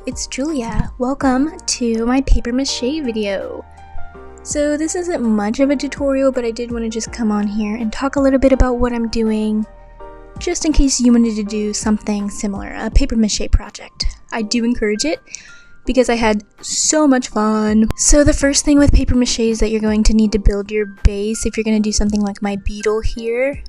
it's Julia. Welcome to my paper mache video. So this isn't much of a tutorial, but I did want to just come on here and talk a little bit about what I'm doing, just in case you wanted to do something similar, a paper mache project. I do encourage it because I had so much fun. So the first thing with paper mache is that you're going to need to build your base if you're going to do something like my beetle here.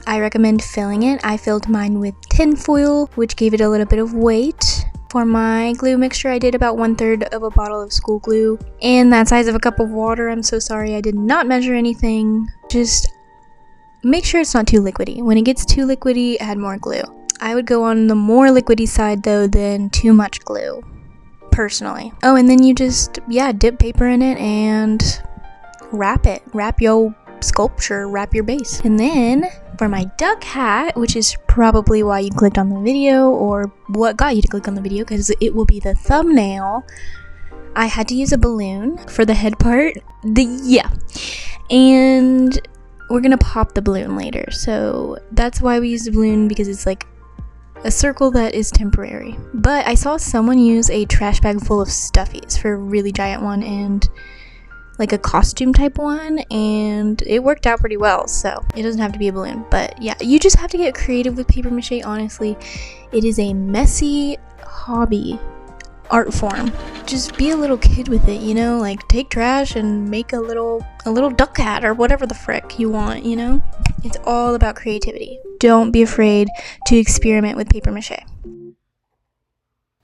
I recommend filling it. I filled mine with tin foil, which gave it a little bit of weight. For my glue mixture, I did about 1/3 of a bottle of school glue and that size of a cup of water. I'm so sorry I did not measure anything. Just make sure it's not too liquidy. When it gets too liquidy, add more glue. I would go on the more liquidy side though than too much glue, personally. Oh, and then you just, dip paper in it and wrap it. Wrap your sculpture, wrap your base. And then for my duck hat, which is probably why you clicked on the video or what got you to click on the video because it will be the thumbnail, I had to use a balloon for the head part. And we're gonna pop the balloon later, so that's why we use the balloon, because it's like a circle that is temporary. But I saw someone use a trash bag full of stuffies for a really giant one and like a costume type one, and it worked out pretty well, so it doesn't have to be a balloon. But yeah, you just have to get creative with paper mache. Honestly, it is a messy hobby art form. Just be a little kid with it, you know, like take trash and make a little duck hat or whatever the frick you want, you know. It's all about creativity. Don't be afraid to experiment with paper mache.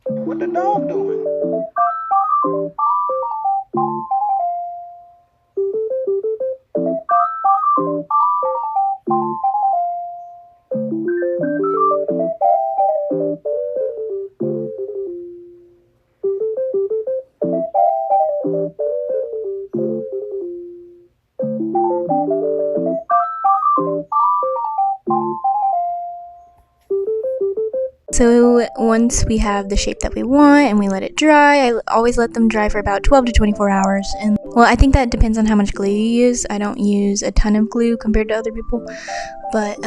What the dog doing? So once we have the shape that we want and we let it dry, I always let them dry for about 12 to 24 hours. And well, I think that depends on how much glue you use. I don't use a ton of glue compared to other people, but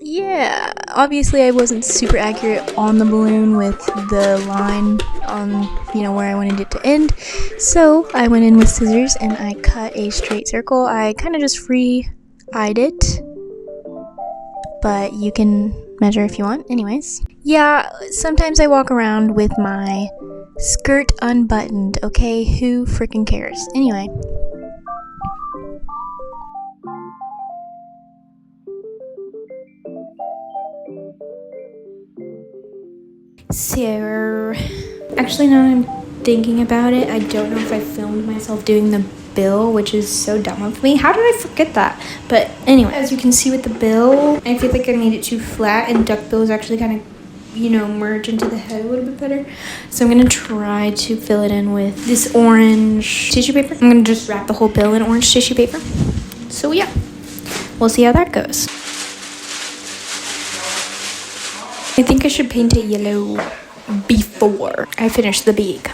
yeah, obviously I wasn't super accurate on the balloon with the line on, you know, where I wanted it to end. So I went in with scissors and I cut a straight circle. I kind of just free-eyed it, but you can measure if you want. Anyways, yeah, sometimes I walk around with my skirt unbuttoned, okay? Who freaking cares? Anyway. So, actually now that I'm thinking about it, I don't know if I filmed myself doing the bill, which is so dumb of me. How did I forget that? But anyway, as you can see with the bill, I feel like I made it too flat, and duck bills actually kind of, you know, merge into the head a little bit better. So I'm gonna try to fill it in with this orange tissue paper. I'm gonna just wrap the whole bill in orange tissue paper. So yeah, we'll see how that goes. I think I should paint it yellow before I finish the beak.